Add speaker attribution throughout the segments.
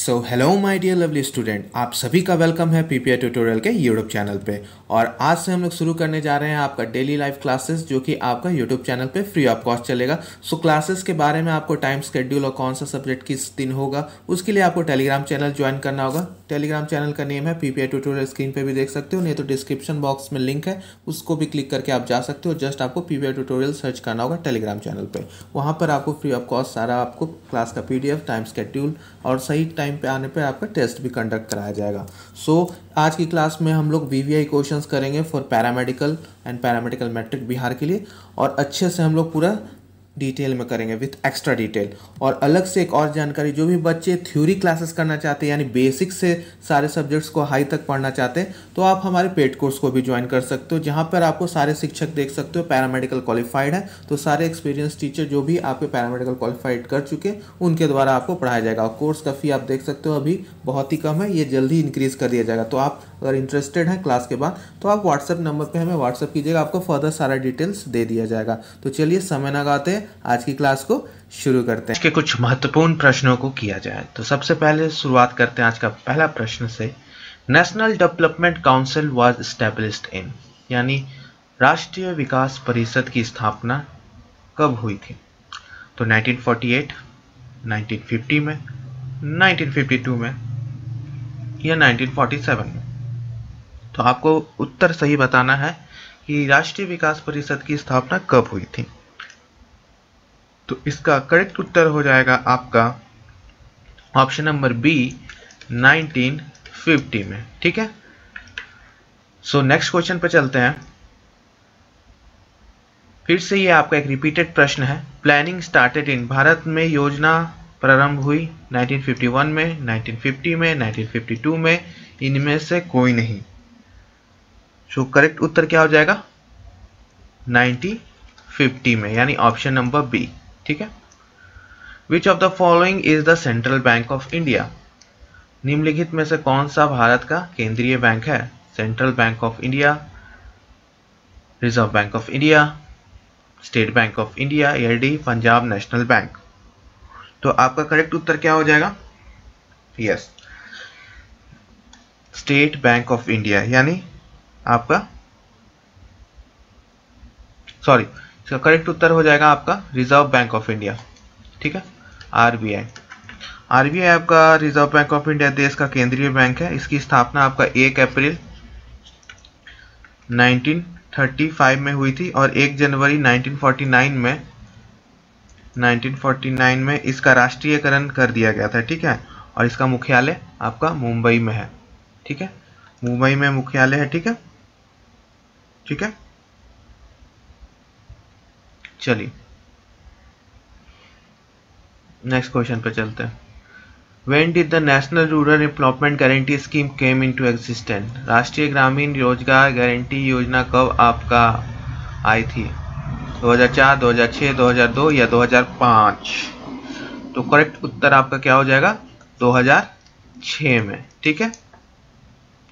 Speaker 1: So hello my dear lovely student, आप सभी का वेलकम है पीपीआई ट्यूटोरियल के यूट्यूब चैनल पे। और आज से हम लोग शुरू करने जा रहे हैं आपका डेली लाइफ क्लासेस, जो कि आपका यूट्यूब चैनल पे फ्री ऑफ कॉस्ट चलेगा। सो क्लासेस के बारे में आपको टाइम शेड्यूल और कौन सा सब्जेक्ट किस दिन होगा, उसके लिए आपको टेलीग्राम चैनल ज्वाइन करना होगा। टेलीग्राम चैनल का नेम है पीपीआई ट्यूटोरियल, स्क्रीन पर भी देख सकते हो, नहीं तो डिस्क्रिप्शन बॉक्स में लिंक है, उसको भी क्लिक करके आप जा सकते हो। जस्ट आपको पीपीआई ट्यूटोरियल सर्च करना होगा टेलीग्राम चैनल पर। वहाँ पर आपको फ्री ऑफ कॉस्ट सारा आपको क्लास का PDF, टाइम शेड्यूल और सही टाइम पे आने पे आपका टेस्ट भी कंडक्ट कराया जाएगा। सो आज की क्लास में हम लोग VVI क्वेश्चंस करेंगे for paramedical and paramedical matric Bihar के लिए, और अच्छे से हम लोग पूरा डिटेल में करेंगे विथ एक्स्ट्रा डिटेल। और अलग से एक और जानकारी, जो भी बच्चे थ्योरी क्लासेस करना चाहते हैं, यानी बेसिक से सारे सब्जेक्ट्स को हाई तक पढ़ना चाहते हैं, तो आप हमारे पेड कोर्स को भी ज्वाइन कर सकते हो, जहां पर आपको सारे शिक्षक देख सकते हो पैरामेडिकल क्वालिफाइड है। तो सारे एक्सपीरियंस टीचर जो भी आपके पैरामेडिकल क्वालिफाइड कर चुके, उनके द्वारा आपको पढ़ाया जाएगा। और कोर्स का फी आप देख सकते हो अभी बहुत ही कम है, ये जल्दी ही इंक्रीज कर दिया जाएगा। तो आप अगर इंटरेस्टेड हैं क्लास के बाद, तो आप व्हाट्सएप नंबर पे हमें व्हाट्सएप कीजिएगा, आपको फर्दर सारा डिटेल्स दे दिया जाएगा। तो चलिए समय ना गाते हैं, आज की क्लास को शुरू करते हैं।
Speaker 2: के कुछ महत्वपूर्ण प्रश्नों को किया जाए तो सबसे पहले शुरुआत करते हैं आज का पहला प्रश्न से। National development council was established in, यानी राष्ट्रीय विकास परिषद की स्थापना कब हुई थी? तो 1948, 1950 में, 1952 में या 1947 में? तो आपको उत्तर सही बताना है कि राष्ट्रीय विकास परिषद की स्थापना कब हुई थी। तो इसका करेक्ट उत्तर हो जाएगा आपका ऑप्शन नंबर बी, 1950 में। ठीक है, सो नेक्स्ट क्वेश्चन पे चलते हैं। फिर से ये आपका एक रिपीटेड प्रश्न है। प्लानिंग स्टार्टेड इन, भारत में योजना प्रारंभ हुई 1951 में, 1950 में, 1952 में, इनमें से कोई नहीं। सो करेक्ट उत्तर क्या हो जाएगा? 1950 में, यानी ऑप्शन नंबर बी। ठीक है। Which of the following is the central bank of India, निम्नलिखित में से कौन सा भारत का केंद्रीय बैंक है? Central bank of India, Reserve Bank of India, state bank of India या डी पंजाब नेशनल बैंक? तो आपका करेक्ट उत्तर क्या हो जाएगा? Yes, state bank of India, यानी आपका सॉरी, इसका करेक्ट उत्तर हो जाएगा आपका रिजर्व बैंक ऑफ इंडिया। ठीक है, RBI। RBI आपका रिजर्व बैंक ऑफ इंडिया देश का केंद्रीय बैंक है। इसकी स्थापना आपका 1 अप्रैल 1935 में हुई थी और 1 जनवरी 1949 में इसका राष्ट्रीयकरण कर दिया गया था। ठीक है, और इसका मुख्यालय आपका मुंबई में है। ठीक है, मुंबई में मुख्यालय है। ठीक है, ठीक है, चलिए नेक्स्ट क्वेश्चन पे चलते हैं। When did the National Rural Employment Guarantee Scheme came into existence? राष्ट्रीय ग्रामीण रोजगार गारंटी योजना कब आपका आई थी? 2004, 2006, 2002 या 2005? तो करेक्ट उत्तर आपका क्या हो जाएगा? 2006 में। ठीक है,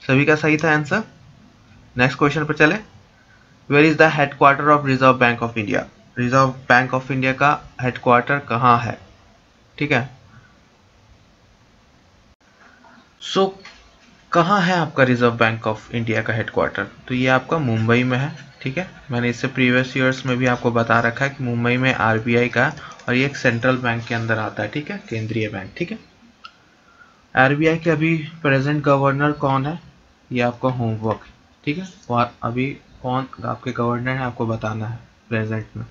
Speaker 2: सभी का सही था आंसर। नेक्स्ट क्वेश्चन पर चले। Where is the headquarter of Reserve Bank of India, Reserve Bank of India का हेडक्वार्टर कहाँ है? ठीक है, सो कहाँ है आपका रिजर्व बैंक ऑफ इंडिया का हेडक्वार्टर? तो ये आपका मुंबई में है। ठीक है, मैंने इससे प्रीवियस ईयर्स में भी आपको बता रखा है कि मुंबई में RBI का, और ये एक सेंट्रल बैंक के अंदर आता है। ठीक है, केंद्रीय बैंक। ठीक है, RBI के अभी प्रेजेंट गवर्नर कौन है, ये आपका होमवर्क। ठीक है, और अभी कौन आपके गवर्नर है आपको बताना है प्रेजेंट में।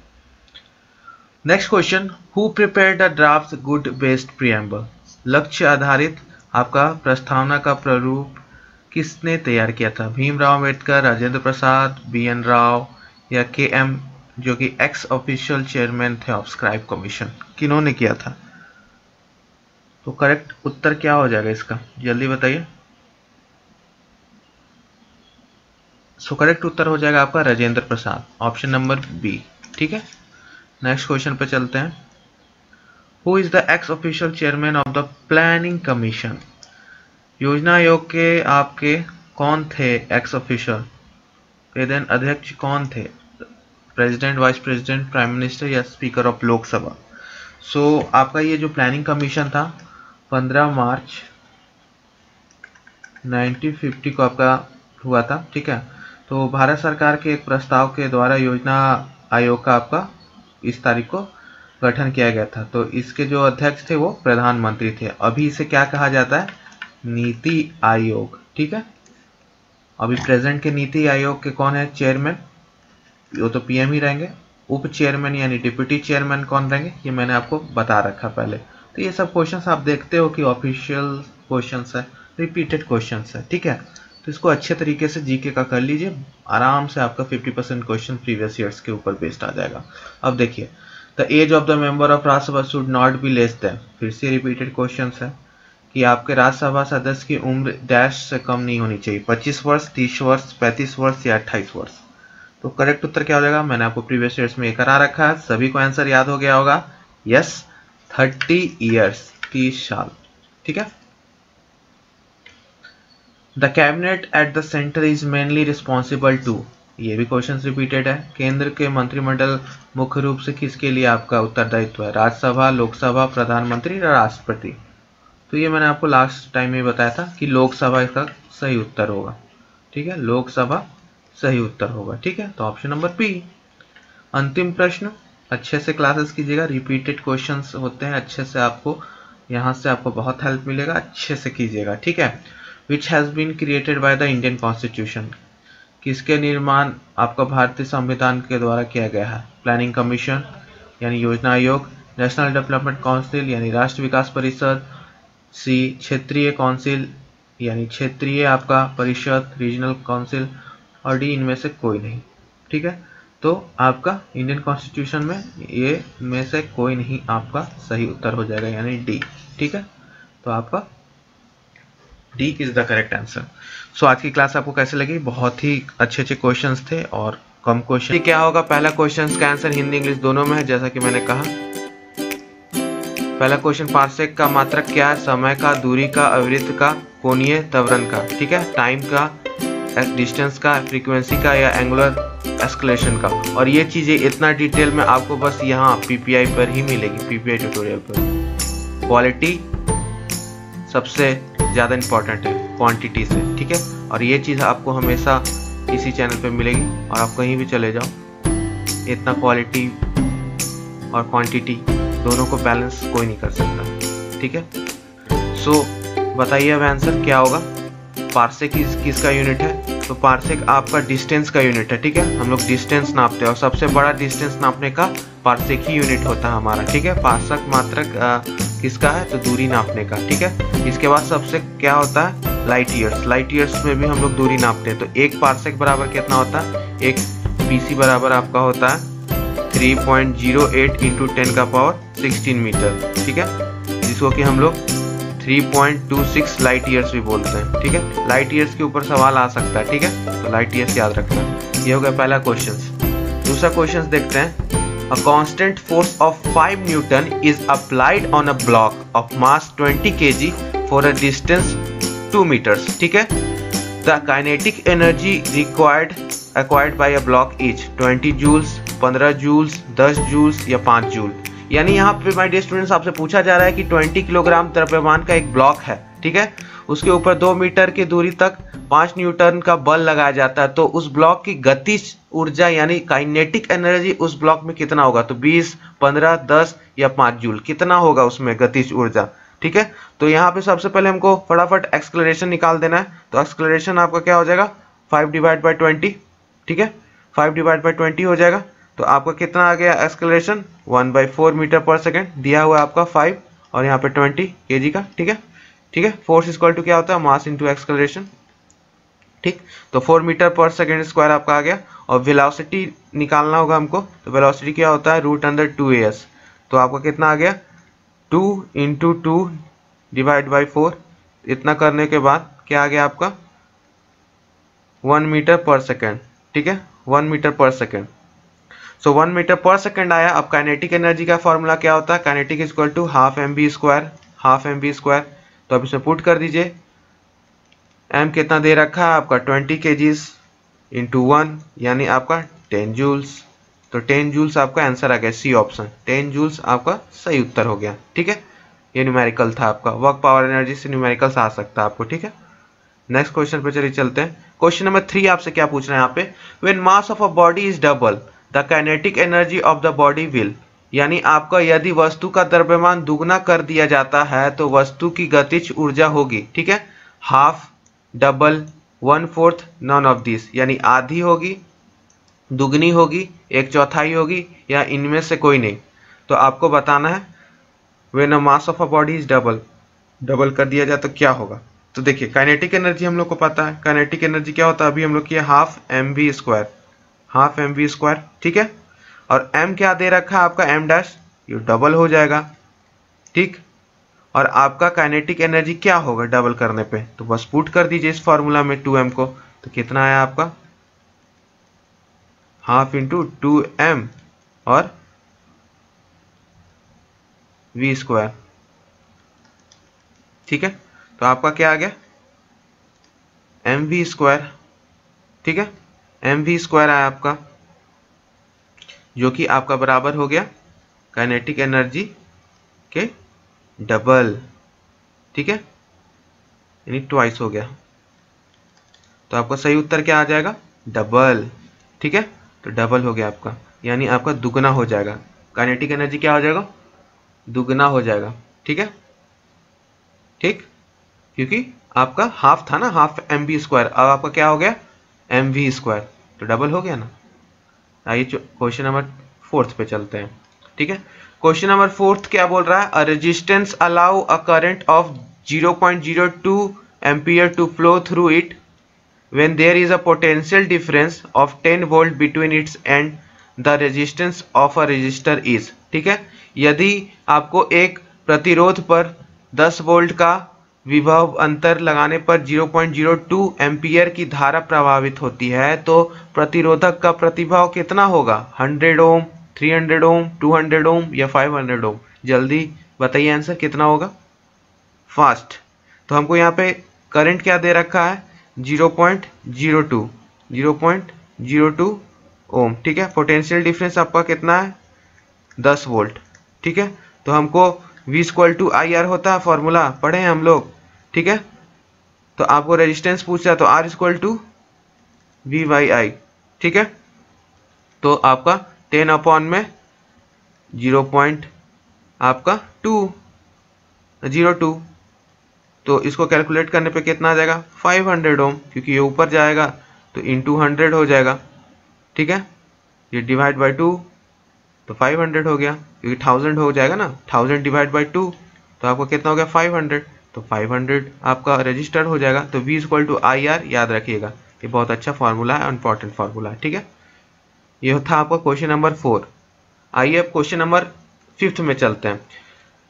Speaker 2: Next question, who prepared the draft good based preamble, लक्ष्य आधारित आपका प्रस्तावना का प्रारूप किसने तैयार किया था? भीमराव अम्बेडकर, राजेंद्र प्रसाद, BN राव या KM, जो कि एक्स ऑफिशियल चेयरमैन थे ऑफ स्क्राइब कमीशन, किन्होंने किया था? तो करेक्ट उत्तर क्या हो जाएगा इसका, जल्दी बताइए। सो करेक्ट उत्तर हो जाएगा आपका Rajendra Prasad, option number B. ठीक है, नेक्स्ट क्वेश्चन पे चलते हैं। Who is the x official chairman of the planning commission, योजना आयोग के आपके कौन थे एक्स ऑफिशियल? देन अध्यक्ष कौन थे? President, vice president, prime minister या स्पीकर ऑफ लोकसभा? सो आपका ये जो प्लानिंग कमीशन था 15 मार्च 1950 को आपका हुआ था, ठीक है। तो भारत सरकार के एक प्रस्ताव के द्वारा योजना आयोग का आपका इस तारीख को गठन किया गया था। तो इसके जो अध्यक्ष थे वो प्रधानमंत्री थे। अभी इसे क्या कहा जाता है? नीति आयोग, ठीक है। अभी प्रेजेंट के नीति आयोग के कौन है चेयरमैन? वो तो पीएम ही रहेंगे। उप चेयरमैन यानी डिप्टी चेयरमैन कौन रहेंगे, ये मैंने आपको बता रखा पहले। तो ये सब क्वेश्चंस आप देखते हो कि ऑफिशियल क्वेश्चंस है, रिपीटेड क्वेश्चंस है, ठीक है। तो इसको अच्छे तरीके से जीके का कर लीजिए, आराम से आपका 50% क्वेश्चन प्रीवियस ईयर्स के ऊपर बेस्ड आ जाएगा। अब देखिए, the age of the member of Rajya Sabha should not be less than, फिर से रिपीटेड क्वेश्चन है कि आपके राज्यसभा सदस्य की उम्र डैश से कम नहीं होनी चाहिए, 25 वर्ष, 30 वर्ष, 35 वर्ष या 28 वर्ष। तो करेक्ट उत्तर क्या हो जाएगा? मैंने आपको प्रीवियस ईयर्स में करा रखा है, सभी को आंसर याद हो गया होगा। यस, 30 ईयर्स, 30 साल, ठीक है। The cabinet at the centre is mainly responsible to, ये भी क्वेश्चन रिपीटेड है। केंद्र के मंत्रिमंडल मुख्य रूप से किसके लिए आपका उत्तरदायित्व है? राज्यसभा, लोकसभा, प्रधानमंत्री या राष्ट्रपति। तो ये मैंने आपको लास्ट टाइम में बताया था कि लोकसभा इसका सही उत्तर होगा, ठीक है। लोकसभा सही उत्तर होगा, ठीक है। तो ऑप्शन नंबर बी। अंतिम प्रश्न, अच्छे से क्लासेस कीजिएगा, रिपीटेड क्वेश्चंस होते हैं, अच्छे से आपको यहाँ से आपको बहुत हेल्प मिलेगा, अच्छे से कीजिएगा, ठीक है। Which has been created by the Indian constitution, किसके निर्माण आपका भारतीय संविधान के द्वारा किया गया है? प्लानिंग कमीशन यानी योजना आयोग, नेशनल डेवलपमेंट काउंसिल यानी राष्ट्रीय विकास परिषद, सी क्षेत्रीय काउंसिल यानी क्षेत्रीय आपका परिषद, रीजनल काउंसिल, और डी इनमें से कोई नहीं, ठीक है। तो आपका इंडियन कॉन्स्टिट्यूशन में ये में से कोई नहीं आपका सही उत्तर हो जाएगा, यानी डी, ठीक है। तो आपका D is the correct answer. So आज की क्लास आपको कैसे लगी? बहुत ही अच्छे क्वेश्चंस थे और कम क्वेश्चन। क्या होगा? पहला क्वेश्चन का आंसर हिंदी इंग्लिश दोनों में है, जैसा कि मैंने कहा। पहला क्वेश्चन, पार्सेक का मात्रक क्या है? समय का, दूरी का, आवृत्ति का, कोणीय त्वरण का, ठीक है। टाइम का, डिस्टेंस का, फ्रीक्वेंसी का या एंगुलर एस्केलेशन का। और ये चीजें इतना डिटेल में आपको बस यहाँ पीपीआई पर ही मिलेगी, पीपीआई ट्यूटोरियल पर। क्वालिटी सबसे ज़्यादा इम्पोर्टेंट है क्वांटिटी से, ठीक है। और ये चीज़ आपको हमेशा इसी चैनल पे मिलेगी, और आप कहीं भी चले जाओ, इतना क्वालिटी और क्वांटिटी दोनों को बैलेंस कोई नहीं कर सकता, ठीक है। सो बताइए अब आंसर क्या होगा? पार्सेक किसका यूनिट है? तो पार्सेक आपका डिस्टेंस का यूनिट है, ठीक है। हम लोग डिस्टेंस नापते हैं और सबसे बड़ा डिस्टेंस नापने का पार्सेक ही यूनिट होता है हमारा, ठीक है। पार्सेक मात्रक किसका है? तो दूरी नापने का, ठीक है। इसके बाद सबसे क्या होता है? Light years. लाइट ईयर्स में भी हम लोग दूरी नापते हैं। तो एक पार्सेक बराबर कितना होता है? एक पीसी बराबर आपका होता है 3.08 इंटू 10 का पावर 16 मीटर, ठीक है, जिसको कि हम लोग 3.26 लाइट ईयर्स भी बोलते हैं, ठीक है। लाइट ईयर्स के ऊपर सवाल आ सकता है, ठीक है, तो लाइट ईयर्स याद रखना। ये हो गया पहला क्वेश्चन। दूसरा क्वेश्चन देखते हैं। A constant force of 5 Newton is applied on a block of mass 20 kg for a distance 2 meters, ठीक है। The kinetic energy acquired by a block is 20 joules, 15 joules, 10 joules या 5 जूल। यानी यहाँ पे my dear students आपसे पूछा जा रहा है कि 20 किलोग्राम द्रव्यमान का एक ब्लॉक है, ठीक है, उसके ऊपर 2 मीटर की दूरी तक 5 न्यूटन का बल लगाया जाता है। तो उस ब्लॉक की गतिज ऊर्जा यानी काइनेटिक एनर्जी उस ब्लॉक में कितना होगा? तो 20, 15, 10 या 5 जूल, कितना होगा उसमें गतिज ऊर्जा, ठीक है। तो यहाँ पे सबसे पहले हमको फटाफट एक्सक्लेरेशन निकाल देना है। तो एक्सक्लेरेशन आपका क्या हो जाएगा? 5 डिवाइड बाई 20, ठीक है, 5 डिवाइड बाई 20 हो जाएगा। तो आपका कितना आ गया एक्सक्लेरेशन? 1/4 मीटर पर सेकेंड, दिया हुआ है आपका 5 और यहाँ पे 20 kg का, ठीक है, ठीक है। फोर्स इक्वल टू क्या होता है? मास इंटू एक्सक्लेरेशन, ठीक। तो 4 मीटर पर सेकेंड स्क्वायर आपका आ गया। और वेलोसिटी निकालना होगा हमको। तो वेलोसिटी क्या होता है? √2as। तो आपका कितना आ गया? 2 इंटू 2 डिवाइड बाई 4। इतना करने के बाद क्या आ गया आपका? 1 मीटर पर सेकेंड, ठीक है, 1 metre per second. So 1 metre per second आया। अब काइनेटिक एनर्जी का फॉर्मूला क्या होता है? Kinetic equal to half mv square, half mv square. तो अब इसमें पुट कर दीजिए। m कितना दे रखा है आपका? 20 kgs इंटू 1 यानी आपका 10 जूल्स। तो 10 जूल्स आपका आंसर आ गया, सी ऑप्शन, 10 जूल्स आपका सही उत्तर हो गया, ठीक है। ये न्यूमेरिकल था आपका। वर्क पावर एनर्जी से न्यूमेरिकल्स आ सकता है आपको, ठीक है। नेक्स्ट क्वेश्चन पे चलिए चलते हैं। क्वेश्चन नंबर 3 आपसे क्या पूछ रहे हैं यहाँ पे, when mass of a body is double the kinetic energy of the body will, यानी आपका यदि वस्तु का द्रव्यमान दुगना कर दिया जाता है तो वस्तु की गतिज ऊर्जा होगी, ठीक है, half, double, 1/4, non of this, यानी आधी होगी, दुगनी होगी, 1/4 होगी, या इनमें से कोई नहीं। तो आपको बताना है when a mass of a body is double, double कर दिया जाए तो क्या होगा। तो देखिए काइनेटिक एनर्जी हम लोग को पता है, काइनेटिक एनर्जी क्या होता है, अभी हम लोग किया हाफ mv², हाफ mv², ठीक है, और m क्या दे रखा है आपका m डैश, ये डबल हो जाएगा, ठीक, और आपका काइनेटिक एनर्जी क्या होगा डबल करने पे, तो बस पुट कर दीजिए इस फॉर्मूला में 2m को, तो कितना आया आपका, हाफ इंटू 2m और v², ठीक है, तो आपका क्या आ गया mv², ठीक है, mv² आया आपका, जो कि आपका बराबर हो गया काइनेटिक एनर्जी के डबल, ठीक है, यानी ट्वाइस हो गया। तो आपका सही उत्तर क्या आ जाएगा, डबल, ठीक है, तो डबल हो गया आपका, यानी आपका दुगना हो जाएगा, काइनेटिक एनर्जी क्या हो जाएगा, दुगना हो जाएगा, ठीक है, ठीक, क्योंकि आपका हाफ था ना, हाफ mv², अब आपका क्या हो गया mv², तो डबल हो गया ना। आइए क्वेश्चन नंबर 4 पे चलते हैं, ठीक है। क्वेश्चन नंबर 4 क्या बोल रहा है, a resistance allow a current of 0.02 ampere to flow through it when there is a potential difference of 10 volt between its and the resistance of a resistor is, ठीक है, यदि आपको एक प्रतिरोध पर 10 वोल्ट का विभव अंतर लगाने पर 0.02 एम्पियर की धारा प्रभावित होती है तो प्रतिरोधक का प्रतिभाव कितना होगा, 100 ओम, 300 ओम, 200 ओम या 500 ओम, जल्दी बताइए आंसर कितना होगा, फास्ट। तो हमको यहाँ पे करंट क्या दे रखा है 0.02 ओम, ठीक है, पोटेंशियल डिफरेंस आपका कितना है 10 वोल्ट, ठीक है, तो हमको V=IR होता है, फॉर्मूला पढ़े हैं हम लोग, ठीक है, तो आपको रेजिस्टेंस पूछ रहा है तो R=V/I, ठीक है, तो आपका 10 अपॉन में 0.02, तो इसको कैलकुलेट करने पे कितना आ जाएगा 500 ओम, क्योंकि ये ऊपर जाएगा तो इंटू 100 हो जाएगा, ठीक है, ये डिवाइड बाई 2 तो 500 हो गया, क्योंकि 1000 हो जाएगा ना, 1000 डिवाइड बाई 2 तो आपको कितना हो गया 500, तो 500 आपका रजिस्टर हो जाएगा। तो V=IR याद रखिएगा, ये बहुत अच्छा फार्मूला है, इंपॉर्टेंट फार्मूला है, ठीक है। ये था आपका क्वेश्चन नंबर 4। आइए अब क्वेश्चन नंबर 5 में चलते हैं।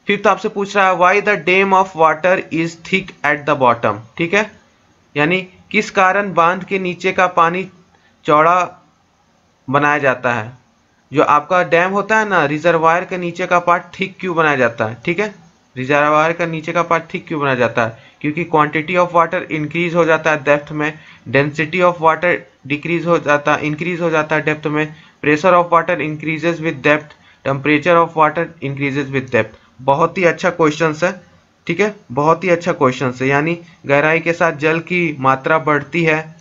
Speaker 2: 5 आपसे पूछ रहा है why the dam of water is thick at the bottom, ठीक है, यानी किस कारण बांध के नीचे का पानी चौड़ा बनाया जाता है। जो आपका डैम होता है ना, रिजर्वायर के नीचे का पार्ट थिक क्यों बनाया जाता है, ठीक है, रिजर्वायर का नीचे का पार्ट थिक क्यों बनाया जाता है, क्योंकि क्वांटिटी ऑफ वाटर इंक्रीज हो जाता है डेप्थ में, डेंसिटी ऑफ वाटर इंक्रीज हो जाता है डेप्थ में, pressure of water increases with depth, temperature of water increases with depth. बहुत ही अच्छा क्वेश्चन है, ठीक है, बहुत ही अच्छा क्वेश्चन है, यानी गहराई के साथ जल की मात्रा बढ़ती है,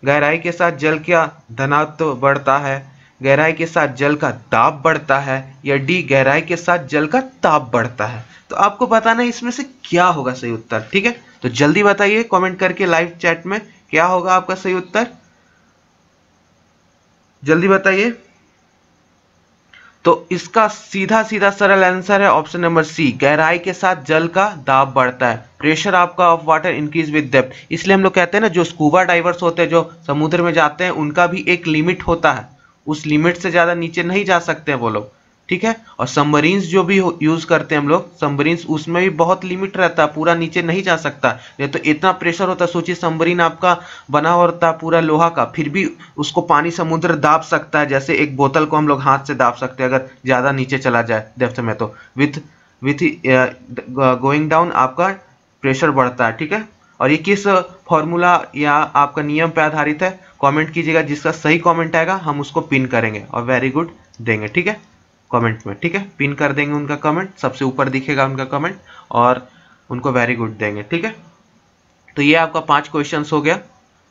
Speaker 2: गहराई के साथ जल का घनत्व बढ़ता है, गहराई के साथ जल का दाब बढ़ता है, या डी गहराई के साथ जल का ताप बढ़ता है। तो आपको बताना है इसमें से क्या होगा सही उत्तर, ठीक है, तो जल्दी बताइए कमेंट करके लाइव चैट में क्या होगा आपका सही उत्तर, जल्दी बताइए। तो इसका सीधा सीधा सरल आंसर है ऑप्शन नंबर सी, गहराई के साथ जल का दाब बढ़ता है, प्रेशर आपका of water increase with depth. इसलिए हम लोग कहते हैं ना, जो स्कूबा डाइवर्स होते हैं, जो समुद्र में जाते हैं, उनका भी एक लिमिट होता है, उस लिमिट से ज्यादा नीचे नहीं जा सकते हैं वो लोग, ठीक है। और सबमरीन्स जो भी यूज करते हैं हम लोग, सबमरीन्स, उसमें भी बहुत लिमिट रहता है, पूरा नीचे नहीं जा सकता, ये तो इतना प्रेशर होता है। सोचिए सबमरीन आपका बना हुआ होता है पूरा लोहा का, फिर भी उसको पानी समुद्र दाब सकता है, जैसे एक बोतल को हम लोग हाथ से दाब सकते हैं अगर ज्यादा नीचे चला जाए डेप्थ में, तो विथ गोइंग डाउन आपका प्रेशर बढ़ता है, ठीक है। और ये किस फॉर्मूला या आपका नियम पे आधारित है, कमेंट कीजिएगा, जिसका सही कमेंट आएगा हम उसको पिन करेंगे और वेरी गुड देंगे, ठीक है, कमेंट में, ठीक है, पिन कर देंगे उनका कमेंट, सबसे ऊपर दिखेगा उनका कमेंट और उनको वेरी गुड देंगे, ठीक है। तो तो ये आपका 5 क्वेश्चन हो गया।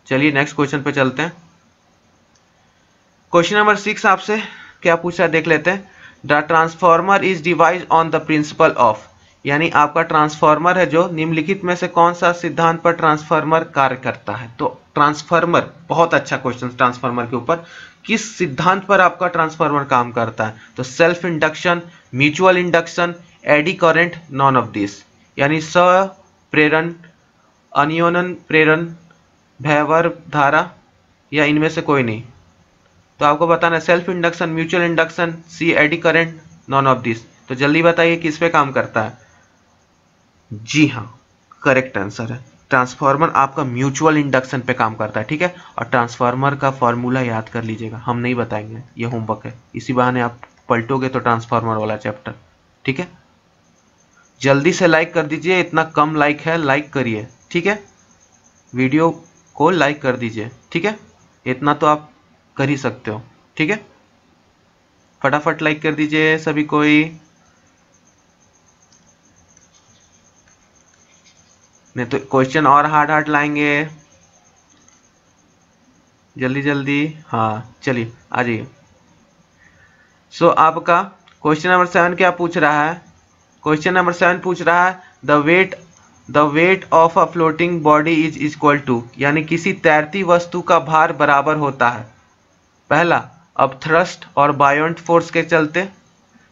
Speaker 2: चलिए नेक्स्ट क्वेश्चन पे चलते हैं। क्वेश्चन नंबर 6 आपसे क्या पूछा है देख लेते हैं। The transformer is devise on the principle of, यानी आपका ट्रांसफॉर्मर है जो निम्नलिखित में से कौन सा सिद्धांत पर ट्रांसफॉर्मर कार्य करता है। तो ट्रांसफॉर्मर, बहुत अच्छा क्वेश्चन ट्रांसफॉर्मर के ऊपर, किस सिद्धांत पर आपका ट्रांसफॉर्मर काम करता है। तो self induction, mutual induction, AD current, none of this, यानी स्वप्रेरण, अनियोनन प्रेरण, भैवर धारा, या इनमें से कोई नहीं। तो आपको बताना है self induction, mutual induction, C eddy current, none of this. तो जल्दी बताइए किस पे काम करता है। जी हाँ, करेक्ट आंसर है। ट्रांसफार्मर आपका म्यूचुअल इंडक्शन पे काम करता है, ठीक है। और ट्रांसफार्मर का फॉर्मूला याद कर लीजिएगा, हम नहीं बताएंगे, ये होमवर्क है। इसी बहाने आप पलटोगे तो ट्रांसफार्मर वाला चैप्टर, ठीक है। जल्दी से लाइक कर दीजिए, इतना कम लाइक है, लाइक करिए, ठीक है। वीडियो को लाइक कर दीजिए, ठीक है। इतना तो आप कर ही सकते हो, ठीक है। फटाफट लाइक कर दीजिए सभी कोई, नहीं तो क्वेश्चन और हार्ड हार्ड लाएंगे। जल्दी जल्दी, हाँ चलिए आ जाइए। सो आपका क्वेश्चन नंबर 7 क्या पूछ रहा है। क्वेश्चन नंबर 7 पूछ रहा है the weight of a floating body is equal to, यानी किसी तैरती वस्तु का भार बराबर होता है। पहला अपथ्रस्ट और बायोंट फोर्स के चलते,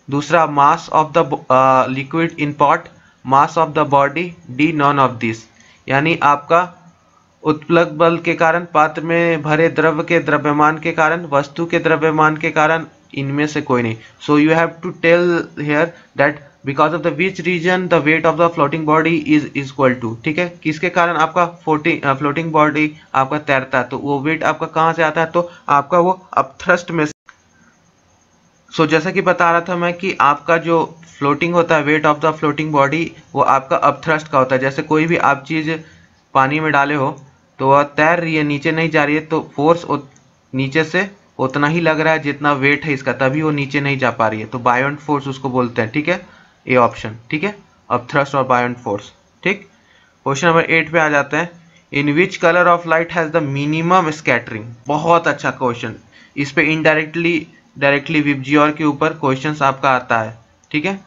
Speaker 2: दूसरा mass of the liquid in pot, mass of the body, D non of this, यानी आपका उत्प्लक बल के कारण, पात्र में भरे द्रव्य के द्रव्यमान के कारण, वस्तु के द्रव्यमान के कारण, इनमें से कोई नहीं। So you have to tell here that because of the which reason the weight of the floating body is equal to, ठीक है। किसके कारण आपका फ्लोटिंग बॉडी आपका तैरता है, तो वो वेट आपका कहाँ से आता है, तो आपका वो अपथ्रस्ट में। सो जैसा कि बता रहा था मैं कि आपका जो फ्लोटिंग होता है, wait of the floating body, वो आपका अपथ्रस्ट का होता है। जैसे कोई भी आप चीज़ पानी में डाले हो तो वह तैर रही है, नीचे नहीं जा रही है, तो फोर्स नीचे से उतना ही लग रहा है जितना वेट है इसका, तभी वो नीचे नहीं जा पा रही है। तो बायोंट फोर्स उसको बोलते हैं, ठीक है। ए ऑप्शन, ठीक है, अपथ्रस्ट और बायोंट फोर्स, ठीक। क्वेश्चन नंबर 8 पे आ जाते हैं। In which colour of light has the minimum scattering. बहुत अच्छा क्वेश्चन, इस पे डायरेक्टली विबजियोर के ऊपर क्वेश्चंस आपका आता है, ठीक है।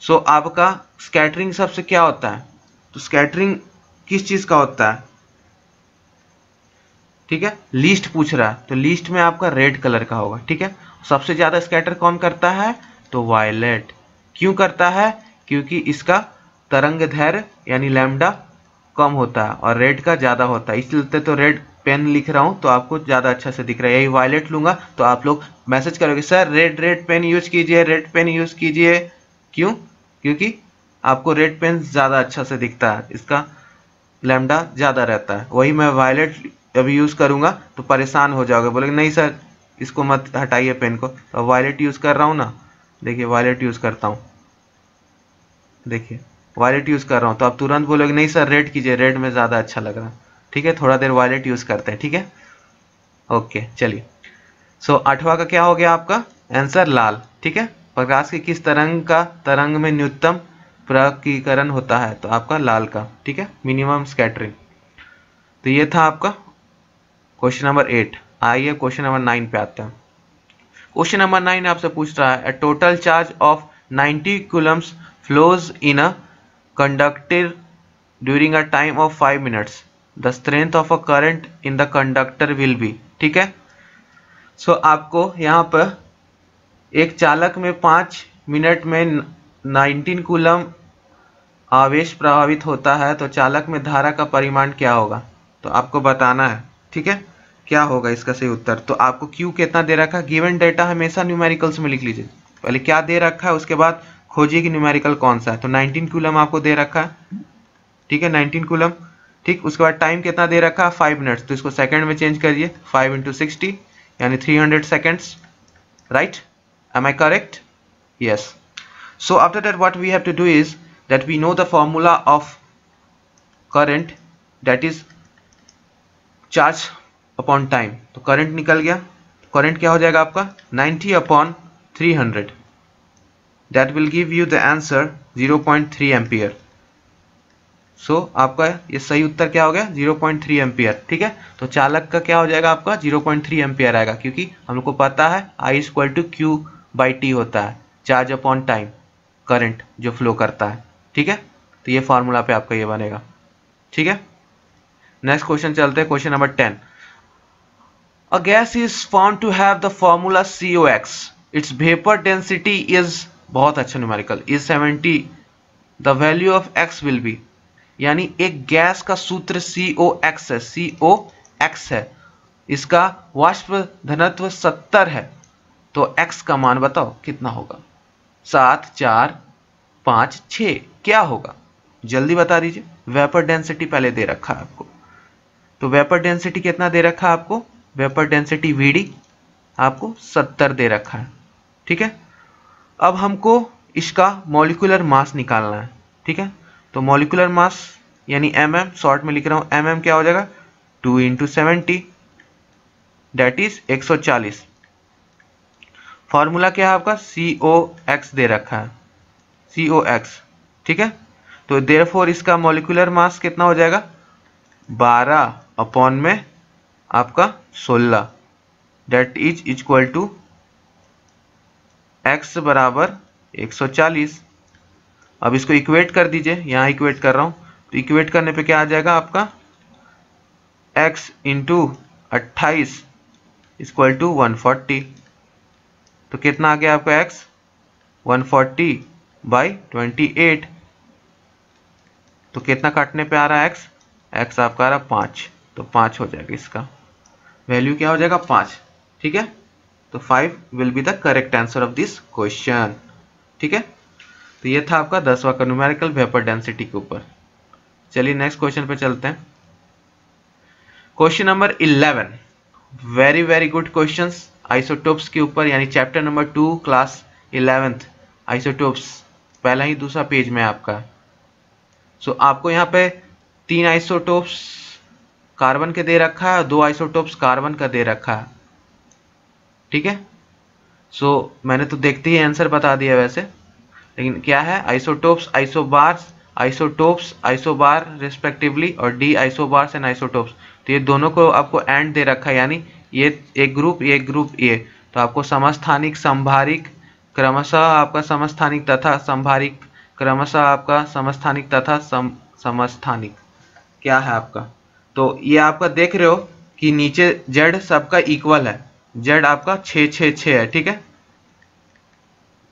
Speaker 2: सो आपका स्कैटरिंग सबसे क्या होता है, तो स्कैटरिंग किस चीज का होता है, ठीक है। लीस्ट पूछ रहा है, तो लीस्ट में आपका रेड कलर का होगा, ठीक है। सबसे ज्यादा स्कैटर कौन करता है, तो वायलेट। क्यों करता है, क्योंकि इसका तरंग दैर्घ्य यानी लैम्डा कम होता है और रेड का ज्यादा होता है, इसलिए तो रेड पेन लिख रहा हूं तो आपको ज्यादा अच्छा से दिख रहा है। यही वायलेट लूंगा तो आप लोग मैसेज करोगे सर रेड पेन यूज कीजिए, रेड पेन यूज कीजिए। क्यों, क्योंकि आपको रेड पेन ज्यादा अच्छा से दिखता है, इसका लैम्डा ज्यादा रहता है। वही मैं वायलेट अभी यूज करूंगा तो परेशान हो जाओगे, बोलेगे नहीं सर इसको मत हटाइए पेन को। तो वायलेट यूज कर रहा हूँ ना, देखिए वायलेट यूज करता हूँ, देखिए वायलेट यूज कर रहा हूँ, तो आप तुरंत बोलोगे नहीं सर रेड कीजिए, रेड में ज्यादा अच्छा लग रहा है, ठीक है। थोड़ा देर वायलेट यूज करते हैं, ठीक है। ओके चलिए। सो 8वां का क्या हो गया आपका आंसर, लाल, ठीक है। प्रकाश की किस तरंग में न्यूनतम प्रकीकरण होता है, तो आपका लाल का, ठीक है, मिनिमम स्कैटरिंग। तो ये था आपका क्वेश्चन नंबर 8। आइए क्वेश्चन नंबर 9 पे आते हैं। क्वेश्चन नंबर 9 आपसे पूछ रहा है a total charge of 90 Coulomb's flows in a conductor during a time of 5 minutes, the strength of a current in the conductor will be, ठीक है। सो आपको यहाँ पर एक चालक में 5 मिनट में 19 कूलम आवेश प्रभावित होता है, तो चालक में धारा का परिमाण क्या होगा, तो आपको बताना है, ठीक है। क्या होगा इसका सही उत्तर, तो आपको क्यू कितना दे रखा है, गिवन डेटा हमेशा न्यूमेरिकल्स में लिख लीजिए। पहले क्या दे रखा है, उसके बाद खोजिए कि न्यूमेरिकल कौन सा है। तो 19 कूलम आपको दे रखा है, ठीक है, 19 कूलम, ठीक। उसके बाद टाइम कितना दे रखा है, 5 मिनट्स, तो इसको सेकंड में चेंज करिए, 5 × 60 यानी 300 seconds, right. Am I correct, yes. So after that what we have to do is that we know the formula of current, that is charge upon time। तो current निकल गया, current क्या हो जाएगा आपका 90/300, that will give you the answer 0.3 ampere. आपका ये सही उत्तर क्या हो गया 0.3 एम्पियर। ठीक है, तो चालक का क्या हो जाएगा आपका 0.3 एम्पियर आएगा, क्योंकि हम लोग को पता है I = Q/T होता है, चार्ज अपॉन टाइम, करंट जो फ्लो करता है। ठीक है, तो ये फॉर्मूला पे आपका ये बनेगा। ठीक है, नेक्स्ट क्वेश्चन चलते हैं, question number 10। A gas is found to have the formula COX. Its vapor density is, बहुत अच्छा numerical, is 70. The value of X will be, यानी एक गैस का सूत्र COX है, COX है, इसका वाष्प घनत्व 70 है, तो X का मान बताओ कितना होगा। 7, 4, 5, 6 क्या होगा, जल्दी बता दीजिए। वेपर डेंसिटी पहले दे रखा है आपको, तो वेपर डेंसिटी कितना दे रखा है आपको, वेपर डेंसिटी VD आपको 70 दे रखा है। ठीक है, अब हमको इसका मॉलिक्यूलर मास निकालना है। ठीक है, तो मॉलिक्यूलर मास यानी mm, शॉर्ट में लिख रहा हूं, mm क्या हो जाएगा 2 × 70 दैट इज 140। फॉर्मूला क्या है आपका COX दे रखा है, COX। ठीक है, तो देयरफॉर इसका मॉलिक्यूलर मास कितना हो जाएगा 12 अपॉन में आपका 16 that is equal to X बराबर 140। अब इसको इक्वेट कर दीजिए, यहाँ इक्वेट कर रहा हूँ, तो इक्वेट करने पे क्या आ जाएगा आपका X × 28 = 140। तो कितना आ गया आपका X 140/28, तो कितना काटने पे आ रहा है X आपका आ रहा 5, तो 5 हो जाएगा, इसका वैल्यू क्या हो जाएगा 5। ठीक है, तो 5 will be the correct answer of this question. ठीक है, तो ये था आपका 10वां का न्यूमेरिकल वेपर डेंसिटी के ऊपर। चलिए नेक्स्ट क्वेश्चन पे चलते हैं, question number 11। Very very good questions isotopes के ऊपर, यानी chapter number 2 class 11th isotopes, पहला ही दूसरा पेज में आपका। आपको यहाँ पे 3 आइसोटोप्स कार्बन के दे रखा है, 2 आइसोटोप्स कार्बन का दे रखा है। ठीक है, मैंने तो देखते ही आंसर बता दिया वैसे, लेकिन क्या है isotopes, isobars, isotopes, isobar respectively, और डी आइसोबार्स एंड आइसोटोप्स, तो ये दोनों को आपको एंड दे रखा है, यानी ये एक ग्रुप, ये ग्रुप ए, तो आपको समस्थानिक, संभारिक क्रमशः आपका समस्थानिक तथा संभारिक क्रमशः आपका समस्थानिक तथा समस्थानिक क्या है आपका। तो ये आपका देख रहे हो कि नीचे जेड सबका इक्वल है, जेड आपका 6, 6, 6 है। ठीक है,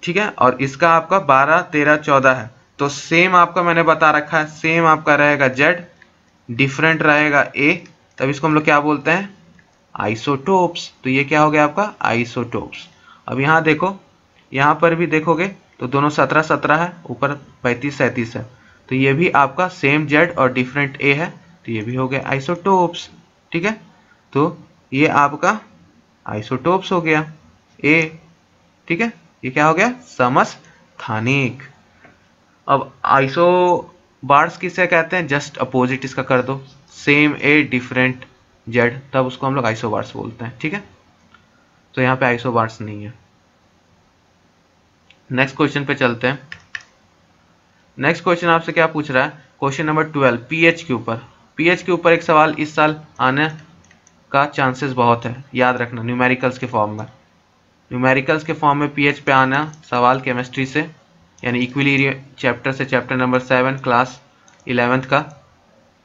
Speaker 2: ठीक है, और इसका आपका 12, 13, 14 है, तो सेम आपका मैंने बता रखा है, सेम आपका रहेगा जेड, डिफरेंट रहेगा ए, तब इसको हम लोग क्या बोलते हैं आइसोटोप्स। तो ये क्या हो गया आपका आइसोटोप्स। अब यहाँ देखो, यहाँ पर भी देखोगे तो दोनों 17, 17 है, ऊपर 35, 37 है, तो ये भी आपका सेम जेड और डिफरेंट ए है, तो ये भी हो गया आइसोटोप्स। ठीक है, तो ये आपका आइसोटोप्स हो गया ए। ठीक है, ये क्या हो गया समस्थानिक। अब आइसोबार्स किसे कहते हैं, जस्ट अपोजिट इसका कर दो, सेम ए डिफरेंट जेड, तब उसको हम लोग आइसोबार्स बोलते हैं। ठीक है, तो यहाँ पे आइसोबार्स नहीं है। नेक्स्ट क्वेश्चन पे चलते हैं। नेक्स्ट क्वेश्चन आपसे क्या पूछ रहा है, क्वेश्चन नंबर 12 पीएच के ऊपर। पीएच के ऊपर एक सवाल इस साल आने का चांसेस बहुत है, याद रखना, न्यूमेरिकल्स के फॉर्म में, न्यूमेरिकल्स के फॉर्म में पीएच पे आना सवाल केमिस्ट्री से, यानी इक्विलिब्रियम चैप्टर से, चैप्टर नंबर 7 क्लास 11th का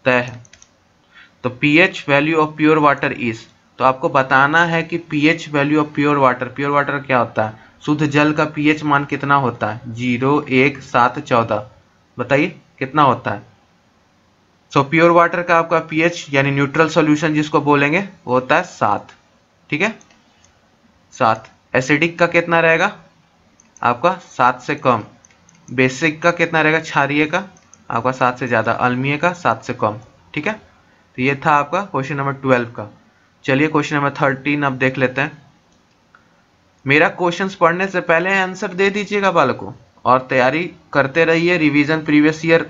Speaker 2: तय है। तो pH value of pure water is, तो आपको बताना है कि pH value of pure water क्या होता है, शुद्ध जल का पीएच मान कितना होता है 0, 1, 7, 14, बताइए कितना होता है। प्योर वाटर का आपका पीएच यानी न्यूट्रल सॉल्यूशन जिसको बोलेंगे वो होता है 7। ठीक है, 7। एसिडिक का कितना रहेगा आपका 7 से कम, बेसिक का कितना रहेगा क्षारीय का आपका 7 से ज़्यादा, अम्लीय का 7 से कम। ठीक है, तो ये था आपका क्वेश्चन नंबर 12 का। चलिए क्वेश्चन नंबर 13 अब देख लेते हैं। मेरा क्वेश्चंस पढ़ने से पहले आंसर दे दीजिएगा बालकों, और तैयारी करते रहिए, रिवीजन प्रीवियस ईयर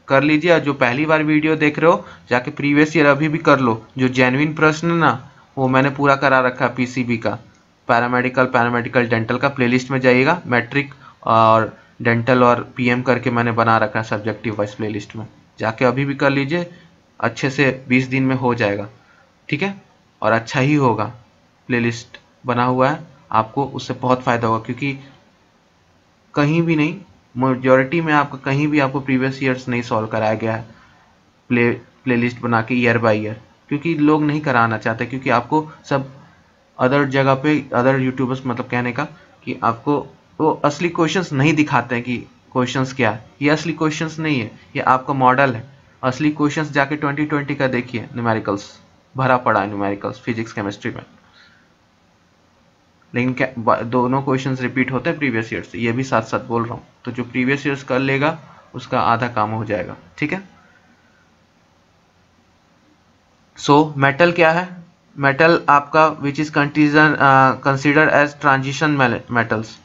Speaker 2: कर लीजिए, और जो पहली बार वीडियो देख रहे हो जाके प्रीवियस ईयर अभी भी कर लो, जो जेन्युइन प्रश्न ना वो मैंने पूरा करा रखा है पीसीबी का, पैरामेडिकल डेंटल का प्लेलिस्ट में जाइएगा, मैट्रिक और डेंटल और पीएम करके मैंने बना रखा है सब्जेक्टिव वाइज प्लेलिस्ट में, जाके अभी भी कर लीजिए, अच्छे से 20 दिन में हो जाएगा, ठीक है, और अच्छा ही होगा। प्लेलिस्ट बना हुआ है, आपको उससे बहुत फ़ायदा होगा, क्योंकि कहीं भी नहीं, मेजॉरिटी में आपको कहीं भी आपको प्रीवियस ईयर्स नहीं सॉल्व कराया गया है प्लेलिस्ट बना के ईयर बाय ईयर, क्योंकि लोग नहीं कराना चाहते, क्योंकि आपको सब अदर जगह पे अदर यूट्यूबर्स, मतलब कहने का कि आपको वो असली क्वेश्चंस नहीं दिखाते हैं कि क्वेश्चंस क्या है। ये असली क्वेश्चंस नहीं है, ये आपका मॉडल है। असली क्वेश्चंस जाके 2020 का देखिए, न्यूमेरिकल्स भरा पड़ा है, न्यूमेरिकल्स फिजिक्स केमिस्ट्री में, लेकिन क्या दोनों क्वेश्चंस रिपीट होते हैं प्रीवियस ईयर से, ये भी साथ साथ बोल रहा हूँ। तो जो प्रीवियस ईयर्स कर लेगा उसका आधा काम हो जाएगा, ठीक है। सो मेटल क्या है? मेटल आपका which is considered as transition metals.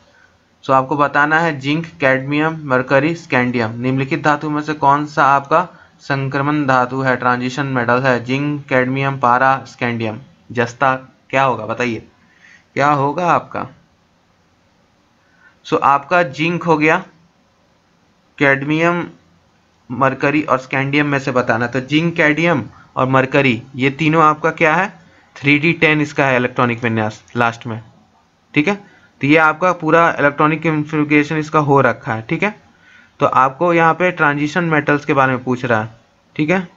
Speaker 2: So आपको बताना है जिंक, कैडमियम, मरकरी, स्कैंडियम। निम्नलिखित धातु में से कौन सा आपका संक्रमण धातु है, ट्रांजिशन मेटल है? जिंक, कैडमियम, पारा, स्कैंडियम। जस्ता क्या होगा बताइए, क्या होगा आपका? सो आपका जिंक हो गया, कैडमियम, मरकरी और स्कैंडियम में से बताना। तो जिंक, कैडमियम और मरकरी ये तीनों आपका क्या है? 3d10 इसका है इलेक्ट्रॉनिक विन्यास लास्ट में, ठीक है। तो ये आपका पूरा इलेक्ट्रॉनिक कॉन्फ़िगरेशन इसका हो रखा है, ठीक है। तो आपको यहाँ पे ट्रांजिशन मेटल्स के बारे में पूछ रहा है, ठीक है।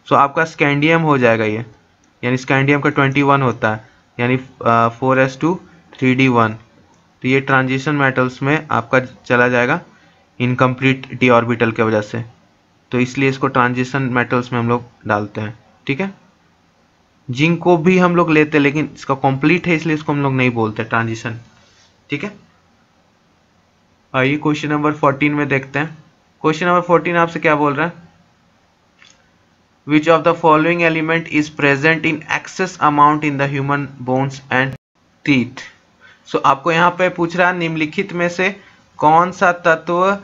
Speaker 2: सो आपका स्कैंडियम हो जाएगा ये, यानी स्कैंडियम का 21 होता है, यानी 4s2 3d1। तो ये ट्रांजिशन मेटल्स में आपका चला जाएगा इनकम्प्लीट डी ऑर्बिटल के वजह से, तो इसलिए इसको ट्रांजिशन मेटल्स में हम लोग डालते हैं, ठीक है। जिंक को भी हम लोग लेते हैं, लेकिन इसका कंप्लीट है इसलिए इसको हम लोग नहीं बोलते ट्रांजिशन, ठीक है। आइए क्वेश्चन नंबर 14 में देखते हैं। क्वेश्चन नंबर 14 आपसे क्या बोल रहा है? Which of the following element is present in excess amount in the human bones and teeth? So आपको यहाँ पे पूछ रहा है निम्नलिखित में से कौन सा तत्व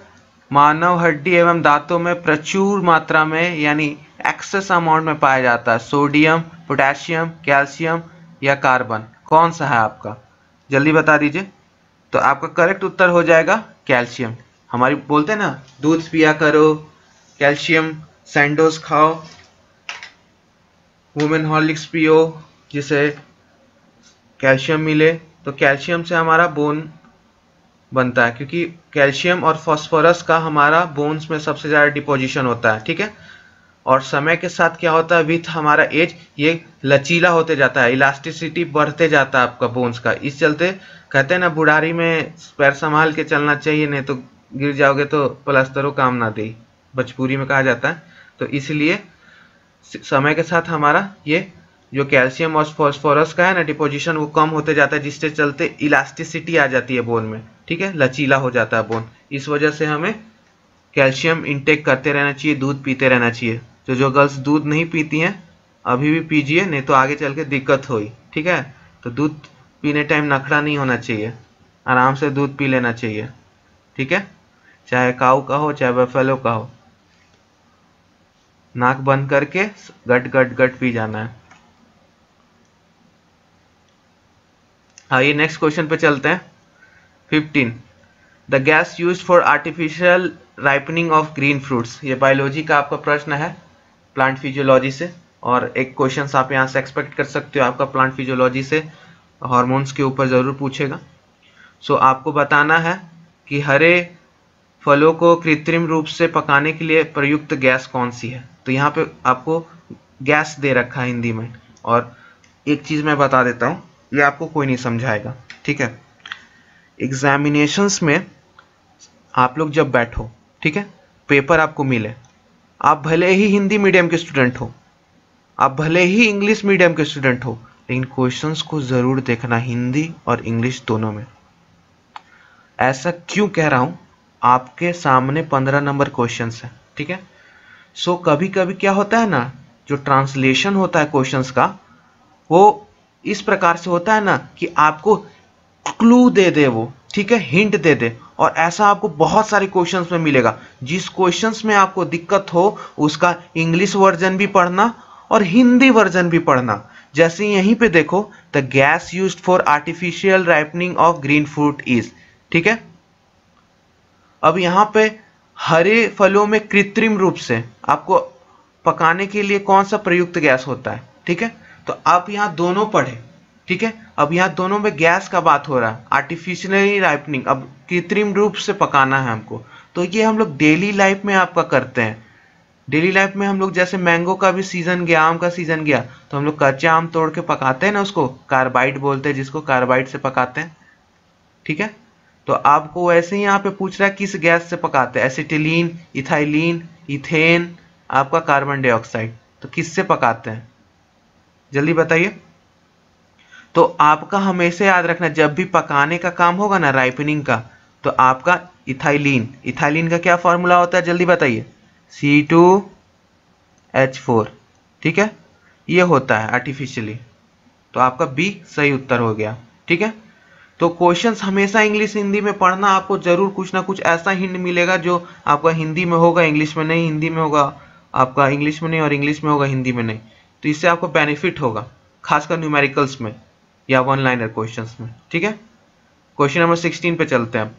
Speaker 2: मानव हड्डी एवं दांतों में प्रचुर मात्रा में यानी एक्सेस अमाउंट में पाया जाता है? सोडियम, पोटेशियम, कैल्शियम या कार्बन? कौन सा है आपका? जल्दी बता दीजिए। तो आपका करेक्ट उत्तर हो जाएगा कैल्शियम। हमारी बोलते हैं ना दूध पिया करो, कैल्शियम सैंडोज खाओ, वुमेन हॉर्लिक्स पियो जिसे कैल्शियम मिले। तो कैल्शियम से हमारा बोन बनता है, क्योंकि कैल्शियम और फास्फोरस का हमारा बोन्स में सबसे ज़्यादा डिपोजिशन होता है, ठीक है। और समय के साथ क्या होता है, विथ हमारा एज ये लचीला होते जाता है, इलास्टिसिटी बढ़ते जाता है आपका बोन्स का। इस चलते कहते हैं ना बुढ़ारी में पैर संभाल के चलना चाहिए, नहीं तो गिर जाओगे तो प्लास्टरों काम ना दे, भोजपुरी में कहा जाता है। तो इसलिए समय के साथ हमारा ये जो कैल्शियम और फास्फोरस का है ना डिपोजिशन वो कम होते जाता है, जिससे चलते इलास्टिसिटी आ जाती है बोन में, ठीक है, लचीला हो जाता है बोन। इस वजह से हमें कैल्शियम इंटेक करते रहना चाहिए, दूध पीते रहना चाहिए। तो जो गर्ल्स दूध नहीं पीती हैं अभी भी पीजिए, नहीं तो आगे चल के दिक्कत होगी, ठीक है। तो दूध पीने टाइम नखरा नहीं होना चाहिए, आराम से दूध पी लेना चाहिए, ठीक है, चाहे काऊ का हो चाहे बफेलो का हो, नाक बंद करके गट गट गट पी जाना है। आइए नेक्स्ट क्वेश्चन पे चलते हैं। 15 the gas used for artificial ripening of green fruits. ये बायोलॉजी का आपका प्रश्न है, प्लांट फिजियोलॉजी से, और एक क्वेश्चन आप यहाँ से एक्सपेक्ट कर सकते हो आपका प्लांट फिजियोलॉजी से हार्मोन्स के ऊपर ज़रूर पूछेगा। सो आपको बताना है कि हरे फलों को कृत्रिम रूप से पकाने के लिए प्रयुक्त गैस कौन सी है। तो यहाँ पे आपको गैस दे रखा है हिंदी में, और एक चीज़ मैं बता देता हूँ, ये आपको कोई नहीं समझाएगा, ठीक है। एग्जामिनेशंस में आप लोग जब बैठो, ठीक है, पेपर आपको मिले, आप भले ही हिंदी मीडियम के स्टूडेंट हो, आप भले ही इंग्लिश मीडियम के स्टूडेंट हो, लेकिन क्वेश्चंस को ज़रूर देखना हिंदी और इंग्लिश दोनों में। ऐसा क्यों कह रहा हूँ, आपके सामने 15 नंबर क्वेश्चंस है, ठीक है। सो कभी कभी क्या होता है ना, जो ट्रांसलेशन होता है क्वेश्चंस का वो इस प्रकार से होता है ना कि आपको क्लू दे दे वो, ठीक है, हिंट दे दे, और ऐसा आपको बहुत सारे क्वेश्चंस में मिलेगा। जिस क्वेश्चंस में आपको दिक्कत हो उसका इंग्लिश वर्जन भी पढ़ना और हिंदी वर्जन भी पढ़ना। जैसे यहीं पे देखो, the gas used for artificial ripening of green fruit is, ठीक है। अब यहाँ पे हरे फलों में कृत्रिम रूप से आपको पकाने के लिए कौन सा प्रयुक्त गैस होता है, ठीक है। तो आप यहाँ दोनों पढ़े, ठीक है। अब यहाँ दोनों में गैस का बात हो रहा है, आर्टिफिशियली राइपनिंग, अब कृत्रिम रूप से पकाना है हमको। तो ये हम लोग डेली लाइफ में आपका करते हैं। डेली लाइफ में हम लोग जैसे मैंगो का भी सीजन गया, आम का सीजन गया, तो हम लोग कच्चा आम तोड़ के पकाते हैं ना, उसको कार्बाइड बोलते हैं, जिसको कार्बाइड से पकाते हैं, ठीक है। तो आपको वैसे ही यहाँ पे पूछ रहा है किस गैस से पकाते हैं, एसिटिलीन, इथाइलीन, इथेन, आपका कार्बन डाइऑक्साइड, तो किससे पकाते हैं, जल्दी बताइए। तो आपका हमेशा याद रखना, जब भी पकाने का काम होगा ना, राइपनिंग का, तो आपका इथाइलीन, इथाइलीन का क्या फॉर्मूला होता है, जल्दी बताइए, C2H4, ठीक है, ये होता है आर्टिफिशियली। तो आपका बी सही उत्तर हो गया, ठीक है। तो क्वेश्चंस हमेशा इंग्लिश हिंदी में पढ़ना, आपको जरूर कुछ ना कुछ ऐसा हिंट मिलेगा जो आपका हिंदी में होगा इंग्लिश में नहीं, हिंदी में होगा आपका इंग्लिश में नहीं, और इंग्लिश में होगा हिंदी में नहीं। तो इससे आपको बेनिफिट होगा, खासकर न्यूमेरिकल्स में या वन लाइनर क्वेश्चंस में, ठीक है। क्वेश्चन नंबर 16 पे चलते हैं।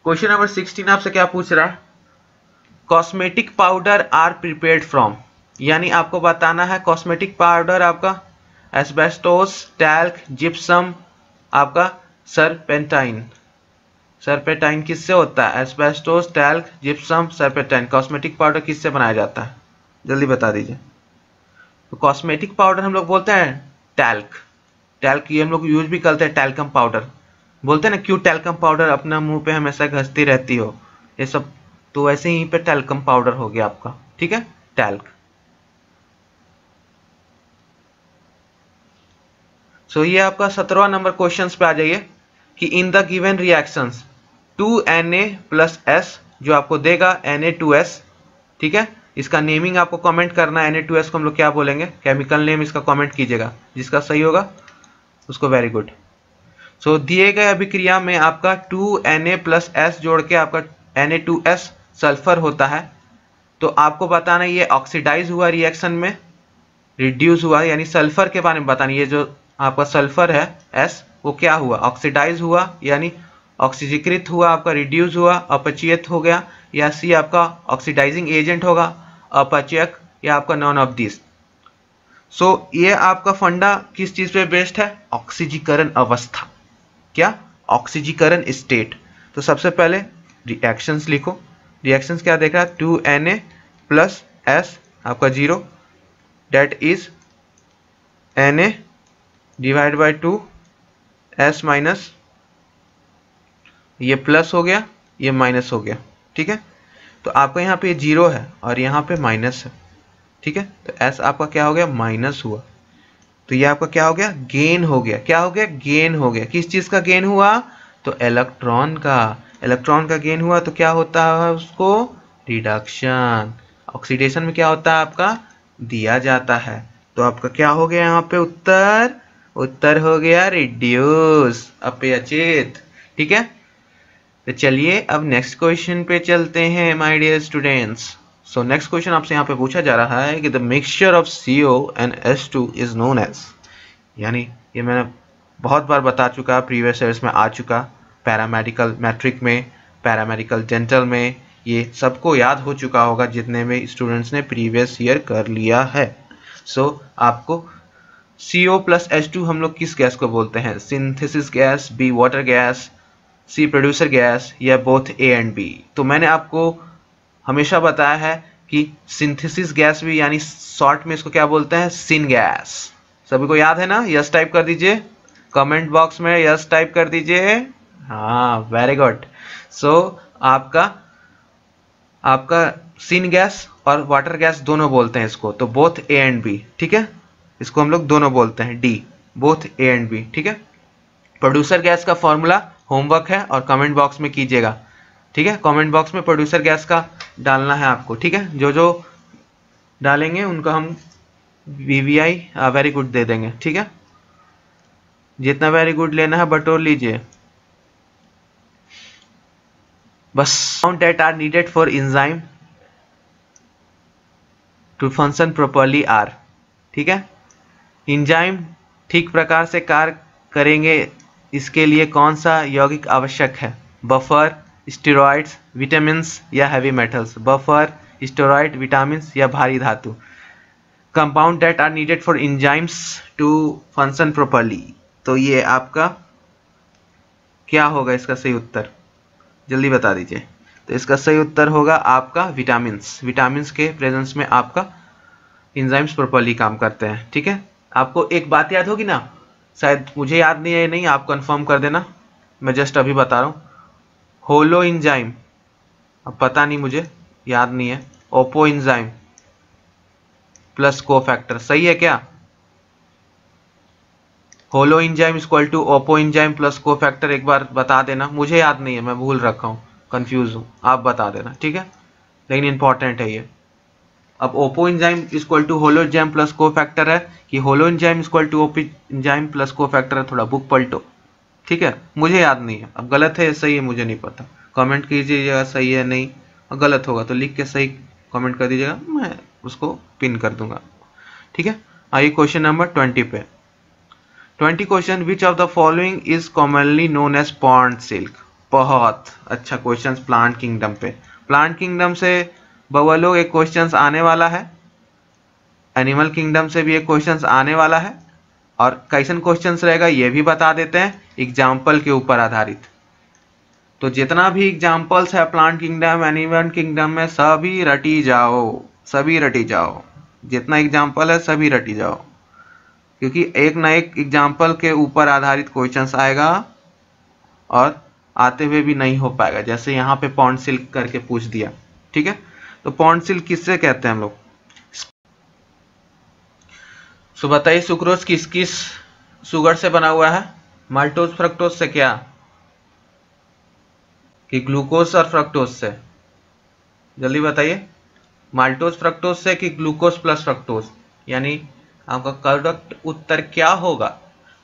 Speaker 2: क्वेश्चन नंबर 16 आपसे क्या पूछ रहा है, cosmetic powder are prepared from, यानी आपको बताना है कॉस्मेटिक पाउडर आपका एस्बेस्टोस, टैल्क, जिप्सम, आपका सरपेंटाइन। सरपेंटाइन किससे होता है, asbestos, talc, gypsum, serpentine. Cosmetic powder किससे बनाया जाता है, जल्दी बता दीजिए। तो कॉस्मेटिक पाउडर हम लोग बोलते हैं टैल्क, टैल्क ये हम लोग यूज भी करते हैं, टैल्कम पाउडर बोलते हैं ना, क्यों टैल्कम पाउडर अपना मुंह पे हमेशा घसती रहती हो, ये सब, तो वैसे ही पे टैल्कम पाउडर हो गया आपका, ठीक है, टैल्क। सो ये आपका 17वां नंबर क्वेश्चन पे आ जाइए कि in the given reactions 2Na+S जो आपको देगा Na2S, ठीक है, इसका नेमिंग आपको कमेंट करना है, Na2S को हम लोग क्या बोलेंगे, केमिकल नेम इसका कमेंट कीजिएगा, जिसका सही होगा उसको वेरी गुड। सो दिए गए अभिक्रिया में आपका 2Na+S जोड़ के आपका Na2S सल्फर होता है। तो आपको बताना ये ऑक्सीडाइज हुआ रिएक्शन में, रिड्यूस हुआ, यानी सल्फर के बारे में बताना, ये जो आपका सल्फर है S वो क्या हुआ, ऑक्सीडाइज हुआ, यानी ऑक्सीजीकृत हुआ, आपका रिड्यूस हुआ, अपचयित हो गया, या सी आपका ऑक्सीडाइजिंग एजेंट होगा, अपचयक, या आपका नॉन ऑफ दिस। सो ये आपका फंडा किस चीज पे बेस्ड है, ऑक्सीजीकरण अवस्था, क्या, ऑक्सीजीकरण स्टेट। तो सबसे पहले रिएक्शंस लिखो, रिएक्शंस क्या देख रहा है, 2Na+S आपका 0, that is Na divide by 2 S minus, ये प्लस हो गया, ये माइनस हो गया, ठीक है। तो आपका यहाँ पे 0 है और यहाँ पे माइनस है, ठीक है। तो S आपका क्या हो गया, माइनस हुआ, तो ये आपका क्या हो गया, गेन हो गया, क्या हो गया, गेन हो गया। किस चीज का गेन हुआ, तो इलेक्ट्रॉन का, इलेक्ट्रॉन का गेन हुआ। तो क्या होता है उसको, रिडक्शन। ऑक्सीडेशन में क्या होता है आपका, दिया जाता है। तो आपका क्या हो गया यहाँ पे उत्तर, उत्तर हो गया रिड्यूस, अपचयित, ठीक है। तो चलिए अब नेक्स्ट क्वेश्चन पे चलते हैं my dear students. So next question आपसे यहाँ पे पूछा जा रहा है कि the mixture of CO and H2 is known as, यानी ये मैंने बहुत बार बता चुका, प्रीवियस ईयर्स में आ चुका, पैरामेडिकल मैट्रिक में, पैरामेडिकल डेंटल में, ये सबको याद हो चुका होगा जितने भी स्टूडेंट्स ने प्रीवियस ईयर कर लिया है। सो आपको CO+H2 हम लोग किस गैस को बोलते हैं, synthesis gas, B water gas, C producer gas, या बोथ A एंड B। तो मैंने आपको हमेशा बताया है कि सिंथेसिस गैस भी, यानी शॉर्ट में इसको क्या बोलते हैं, सिन गैस। सभी को याद है ना, यस टाइप कर दीजिए कमेंट बॉक्स में, यस टाइप कर दीजिए, हाँ वेरी गुड। सो आपका सिन गैस और वाटर गैस दोनों बोलते हैं इसको, तो बोथ A एंड B, ठीक है, इसको हम लोग दोनों बोलते हैं D, both A and B, ठीक है। प्रोड्यूसर गैस का फॉर्मूला होमवर्क है और कमेंट बॉक्स में कीजिएगा, ठीक है, कमेंट बॉक्स में प्रोड्यूसर गैस का डालना है आपको, ठीक है। जो जो डालेंगे उनको हम VVI वेरी गुड दे देंगे, ठीक है। जितना वेरी गुड लेना है बटोर लीजिए बस। That are needed for enzyme to function properly are, ठीक है। एंजाइम ठीक प्रकार से कार्य करेंगे, इसके लिए कौन सा यौगिक आवश्यक है, बफर, स्टेरॉइड्स, विटामिन्स या heavy metals, buffer, steroid, vitamins या भारी धातु, compound that are needed for enzymes to function properly. तो ये आपका क्या होगा इसका सही उत्तर, जल्दी बता दीजिए। तो इसका सही उत्तर होगा आपका विटामिन्स। विटामिन्स के प्रेजेंस में आपका एंजाइम्स प्रॉपर्ली काम करते हैं। ठीक है, आपको एक बात याद होगी ना, शायद मुझे याद नहीं है, नहीं आप कंफर्म कर देना, मैं जस्ट अभी बता रहा हूँ। होलो एंजाइम, अब पता नहीं मुझे याद नहीं है, ओपो एंजाइम प्लस कोफैक्टर, सही है क्या? Holo enzyme equal to apo enzyme plus cofactor, एक बार बता देना, मुझे याद नहीं है, मैं भूल रखा हूँ, कंफ्यूज हूँ, आप बता देना। ठीक है, लेकिन इंपॉर्टेंट है ये। अब apo enzyme equal to holo enzyme plus cofactor है कि holo enzyme equal to apo enzyme plus cofactor है, थोड़ा बुक पलटो। ठीक है, मुझे याद नहीं है, अब गलत है सही है मुझे नहीं पता, कमेंट कीजिएगा सही है नहीं, और गलत होगा तो लिख के सही कमेंट कर दीजिएगा, मैं उसको पिन कर दूंगा। ठीक है, आइए क्वेश्चन नंबर 20 पे। 20 question, which of the following is commonly known as pond silk. बहुत अच्छा क्वेश्चन प्लांट किंगडम पे। प्लांट किंगडम से बउआ लोग एक क्वेश्चन आने वाला है, एनिमल किंगडम से भी एक क्वेश्चन आने वाला है, और कैसन क्वेश्चन रहेगा ये भी बता देते हैं, एग्जाम्पल के ऊपर आधारित। तो जितना भी एग्जाम्पल्स है प्लांट किंगडम, एनिमल किंगडम में, सभी रटी जाओ, सभी रटी जाओ, जितना एग्जाम्पल है सभी रटी जाओ, क्योंकि एक ना एक एग्जाम्पल के ऊपर आधारित क्वेश्चंस आएगा और आते हुए भी नहीं हो पाएगा। जैसे यहाँ पे पॉन्ड सिल्क करके पूछ दिया। ठीक है, तो पॉन्ड सिल्क किससे कहते हैं हम लोग? सो बताइए, सुक्रोज किस किस शुगर से बना हुआ है? माल्टोज फ्रक्टोज से क्या, कि ग्लूकोज और फ्रक्टोज से? जल्दी बताइए, माल्टोज फ्रक्टोज से कि ग्लूकोज प्लस फ्रक्टोज? यानी आपका करेक्ट उत्तर क्या होगा?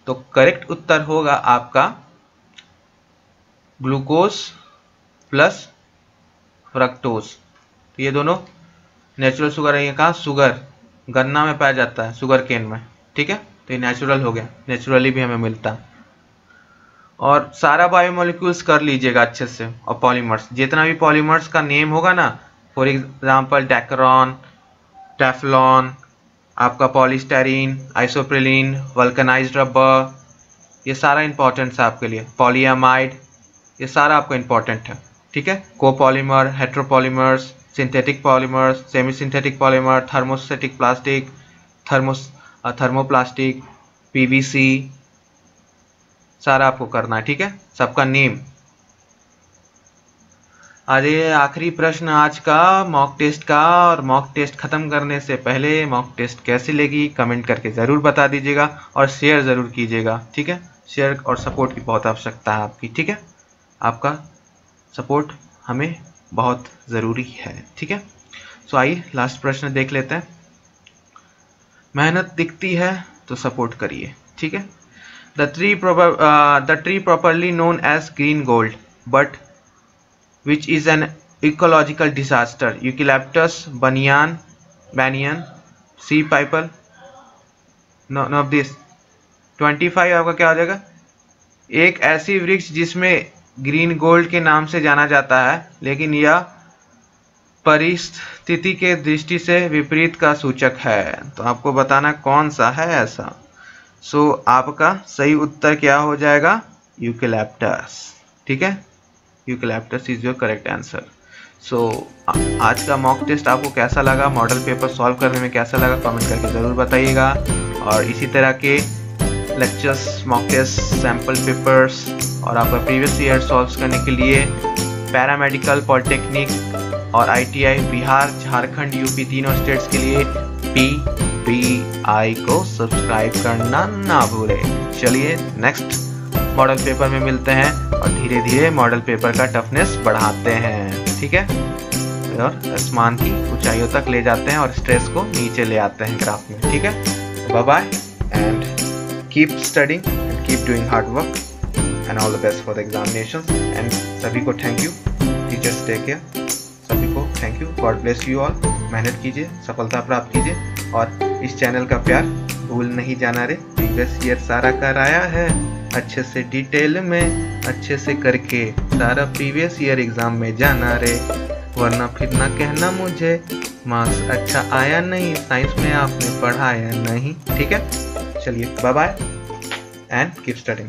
Speaker 2: तो करेक्ट उत्तर होगा आपका ग्लूकोज प्लस फ्रक्टोज। तो ये दोनों नेचुरल शुगर है। ये कहाँ? शुगर गन्ना में पाया जाता है, शुगर केन में। ठीक है, तो ये नेचुरल हो गया, नेचुरली भी हमें मिलता है। और सारा बायोमोलिक्यूल्स कर लीजिएगा अच्छे से, और पॉलीमर्स, जितना भी पॉलीमर्स का नेम होगा ना, फॉर एग्जांपल डेक्रोन, टेफ्लॉन, आपका पॉलीस्टाइरीन, आइसोप्रिलीन, वल्कनाइज्ड रबर, ये सारा इंपॉर्टेंट है आपके लिए। पॉलीएमाइड, ये सारा आपको इंपॉर्टेंट है। ठीक है, copolymer, heteropolymers, synthetic polymers, semi synthetic polymer, thermostatic plastic, thermoplastic, PVC, सारा आपको करना है। ठीक है, सबका नेम। अरे आखिरी प्रश्न आज का मॉक टेस्ट का, और मॉक टेस्ट खत्म करने से पहले मॉक टेस्ट कैसी लगी कमेंट करके ज़रूर बता दीजिएगा, और शेयर ज़रूर कीजिएगा। ठीक है, शेयर और सपोर्ट की बहुत आवश्यकता है आपकी। ठीक है, आपका सपोर्ट हमें बहुत ज़रूरी है। ठीक है, सो आइए लास्ट प्रश्न देख लेते हैं। मेहनत दिखती है तो सपोर्ट करिए। ठीक है, the tree properly known as green gold but which is an ecological disaster, eucalyptus, banyan, sea piper, none of this। 25 आपका क्या हो जाएगा? एक ऐसी वृक्ष जिसमें ग्रीन गोल्ड के नाम से जाना जाता है, लेकिन यह परिस्थिति के दृष्टि से विपरीत का सूचक है। तो आपको बताना कौन सा है ऐसा। सो आपका सही उत्तर क्या हो जाएगा? यूकेलिप्टस। ठीक है, eucalyptus is your correct answer. So आज का मॉक टेस्ट आपको कैसा लगा, मॉडल पेपर सॉल्व करने में कैसा लगा, कमेंट करके ज़रूर बताइएगा। और इसी तरह के lectures, mock test, sample papers और आपका प्रीवियस ईयर सॉल्व करने के लिए पैरामेडिकल, पॉलिटेक्निक और ITI बिहार, झारखंड, यूपी तीनों स्टेट्स के लिए PBI को सब्सक्राइब करना ना भूलें। चलिए नेक्स्ट मॉडल पेपर में मिलते हैं, और धीरे धीरे मॉडल पेपर का टफनेस बढ़ाते हैं। ठीक है, और आसमान की ऊंचाइयों तक ले जाते हैं और स्ट्रेस को नीचे ले आते हैं ग्राफ में। ठीक है, bye bye and keep studying and keep doing hard work and all the best for the examinations. And सभी को thank you, teachers take care, सभी को thank you, God bless you all. मेहनत कीजिए, सफलता प्राप्त कीजिए, और इस चैनल का प्यार भूल नहीं जाना रे। प्रीवियस ईयर सारा कराया है अच्छे से डिटेल में, अच्छे से करके सारा प्रीवियस ईयर एग्ज़ाम में जाना रे, वरना फिर ना कहना मुझे मार्क्स अच्छा आया नहीं, साइंस में आपने पढ़ाया नहीं। ठीक है, चलिए bye bye and keep studying.